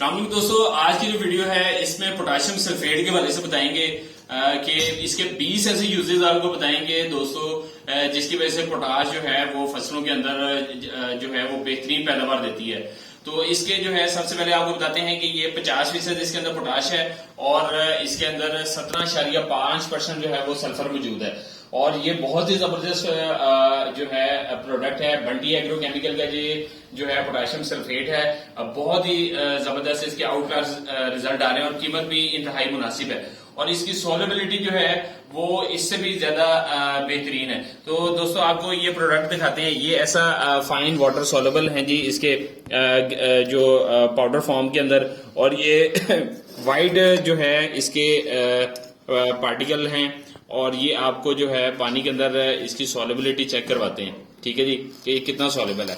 अस्सलाम दोस्तों, आज की जो वीडियो है इसमें पोटेशियम सल्फेट के बारे से बताएंगे कि इसके 20 ऐसे यूजेस आपको बताएंगे दोस्तों, जिसकी वजह से पोटाश जो है वो फसलों के अंदर जो है वो बेहतरीन पैदावार देती है। तो इसके जो है सबसे पहले आपको बताते हैं कि ये 50% इसके अंदर पोटाश है और इसके अंदर 17.5% जो है वो सल्फर मौजूद है। और ये बहुत ही जबरदस्त जो है प्रोडक्ट है बंटी एग्रोकेमिकल का। ये जो है पोटेशियम सल्फेट है, बहुत ही जबरदस्त इसके आउट क्लास रिजल्ट आ रहे हैं और कीमत भी इंतहाई मुनासिब है और इसकी सोलेबिलिटी जो है वो इससे भी ज्यादा बेहतरीन है। तो दोस्तों आपको ये प्रोडक्ट दिखाते हैं। ये ऐसा फाइन वाटर सोलेबल है जी इसके जो पाउडर फॉर्म के अंदर, और ये वाइड जो है इसके पार्टिकल हैं और ये आपको जो है पानी के अंदर इसकी सोलेबिलिटी चेक करवाते हैं। ठीक है जी, कि कितना सोलेबल है।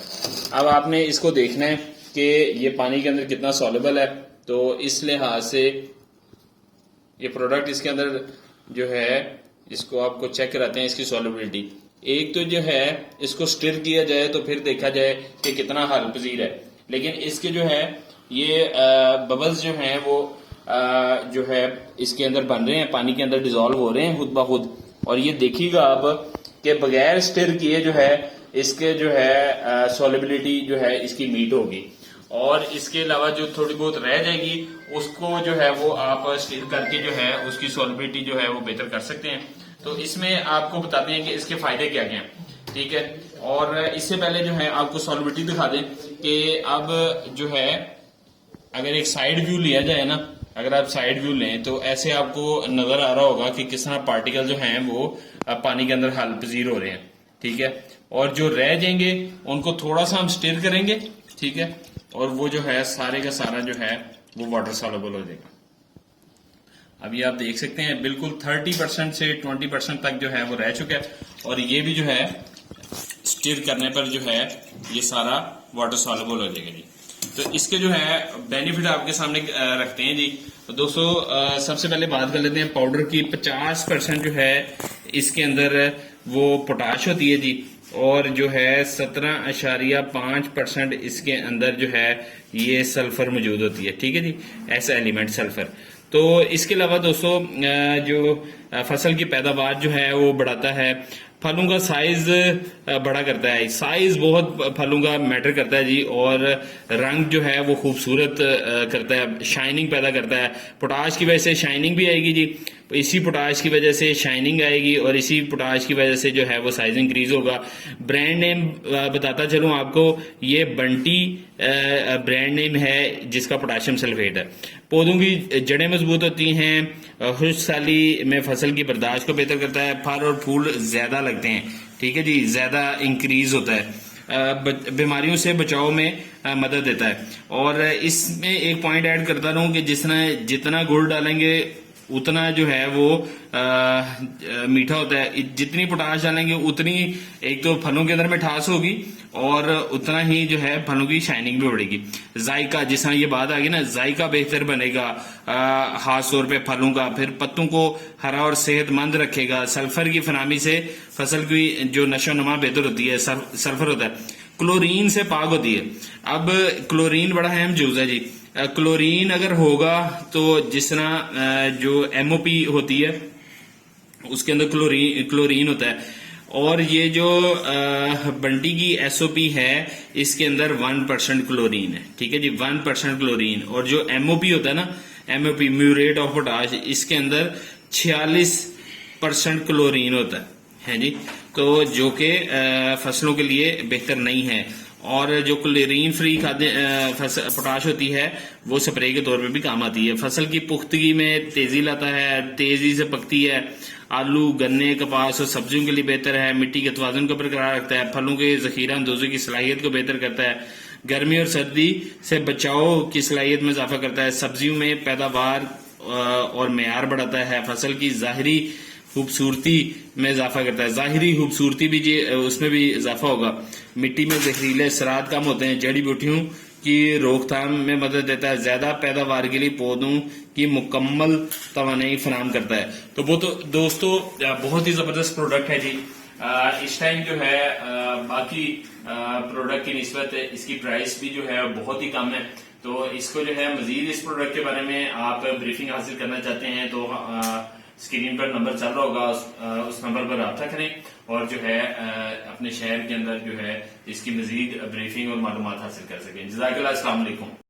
अब आपने इसको देखना है कि ये पानी के अंदर कितना सोलेबल है। तो इस लिहाज से ये प्रोडक्ट इसके अंदर जो है इसको आपको चेक कराते हैं इसकी सोलेबिलिटी। एक तो जो है इसको स्टिर किया जाए तो फिर देखा जाए कि कितना हल पजीर है, लेकिन इसके जो है ये बबल्स जो हैं वो जो है इसके अंदर बन रहे हैं, पानी के अंदर डिजोल्व हो रहे हैं खुद ब खुद। और ये देखिएगा आप कि बगैर स्टिर किए जो है इसके जो है सोलेबिलिटी जो है इसकी मीट होगी। और इसके अलावा जो थोड़ी बहुत रह जाएगी उसको जो है वो आप स्टिर करके जो है उसकी सोलेबिलिटी जो है वो बेहतर कर सकते हैं। तो इसमें आपको बताते हैं कि इसके फायदे क्या क्या हैं। ठीक है, और इससे पहले जो है आपको सोलेबिलिटी दिखा दें कि अब जो है अगर एक साइड व्यू लिया जाए ना, अगर आप साइड व्यू लें तो ऐसे आपको नजर आ रहा होगा कि किस तरह पार्टिकल जो हैं वो पानी के अंदर हल पजीर हो रहे हैं। ठीक है, और जो रह जाएंगे उनको थोड़ा सा हम स्टिर करेंगे। ठीक है, और वो जो है सारे का सारा जो है वो वाटर सॉल्युबल हो जाएगा। अभी आप देख सकते हैं बिल्कुल 30% से 20% तक जो है वो रह चुका है और ये भी जो है स्टिर करने पर जो है ये सारा वाटर सॉल्युबल हो जाएगा जी। तो इसके जो है बेनिफिट आपके सामने रखते हैं जी। तो दोस्तों सबसे पहले बात कर लेते हैं पाउडर की। 50% जो है इसके अंदर वो पोटाश होती है जी, और जो है 17.5% इसके अंदर जो है ये सल्फर मौजूद होती है। ठीक है जी, ऐसा एलिमेंट सल्फर। तो इसके अलावा दोस्तों जो फसल की पैदावार जो है वो बढ़ाता है, फलों का साइज बड़ा करता है। साइज बहुत फलों का मैटर करता है जी, और रंग जो है वो खूबसूरत करता है, शाइनिंग पैदा करता है। पोटाश की वजह से शाइनिंग भी आएगी जी, इसी पोटाश की वजह से शाइनिंग आएगी और इसी पोटाश की वजह से जो है वो साइज इंक्रीज होगा। ब्रांड नेम बताता चलूं आपको, ये बंटी ब्रांड नेम है जिसका पोटेशियम सल्फेट है। पौधों की जड़ें मजबूत होती हैं, खुश्क साली में फसल की बर्दाश्त को बेहतर करता है, फल और फूल ज्यादा लगते हैं। ठीक है जी, ज्यादा इंक्रीज होता है, बीमारियों से बचाव में मदद देता है। और इसमें एक पॉइंट ऐड करता रहूं कि जितना गुड़ डालेंगे उतना जो है वो मीठा होता है। जितनी पोटाश डालेंगे उतनी एक तो फलों के अंदर मिठास होगी और उतना ही जो है फलों की शाइनिंग भी बढ़ेगी। जायका, जिस तरह ये बात आ गई ना, जायका बेहतर बनेगा खास तौर पे फलों का, फिर पत्तों को हरा और सेहतमंद रखेगा। सल्फर की फराहमी से फसल की जो नशो नुमा बेहतर होती है। सल्फर होता है, क्लोरीन से पाक होती है। अब क्लोरीन बड़ा अहम जूज है जी। क्लोरीन अगर होगा तो जिस तरह जो एमओपी होती है उसके अंदर क्लोरीन होता है, और ये जो बंटी की एसओपी है इसके अंदर 1% क्लोरीन है। ठीक है जी, 1% क्लोरीन। और जो एमओपी होता है ना, एमओपी म्यूरेट ऑफ पोटाश, इसके अंदर 46% क्लोरीन होता है जी। तो जो कि फसलों के लिए बेहतर नहीं है। और जो क्लोरीन फ्री खाद्य पोटाश होती है वो स्प्रे के तौर पे भी काम आती है। फसल की पुख्तगी में तेजी लाता है, तेजी से पकती है। आलू, गन्ने, कपास और सब्जियों के लिए बेहतर है। मिट्टी के तवाज़ुन को बरकरार रखता है। फलों के जखीरा अंदोज़ी की सलाहियत को बेहतर करता है। गर्मी और सर्दी से बचाव की सलाहियत में इजाफा करता है। सब्जियों में पैदावार और मेयार बढ़ाता है। फसल की ज़ाहिरी खूबसूरती में इजाफा करता है। ज़ाहिरी खूबसूरती भी उसमें भी इजाफा होगा। मिट्टी में जहरीले असरात कम होते हैं। जड़ी बूटियों की रोकथाम में मदद देता है। ज्यादा पैदावार के लिए पौधों की मुकम्मल तवानाई फराहम करता है। तो वो तो दोस्तों बहुत ही जबरदस्त प्रोडक्ट है जी। इस टाइम जो है बाकी प्रोडक्ट की निस्बत इसकी प्राइस भी जो है बहुत ही कम है। तो इसको जो है मजीद इस प्रोडक्ट के बारे में आप ब्रीफिंग हासिल करना चाहते हैं तो स्क्रीन पर नंबर चल रहा होगा, उस नंबर पर रब्ता करें और जो है अपने शहर के अंदर जो है इसकी मजीद ब्रीफिंग और मालूमात हासिल कर सकें। जज़ाकल्लाह, अस्सलाम वालेकुम।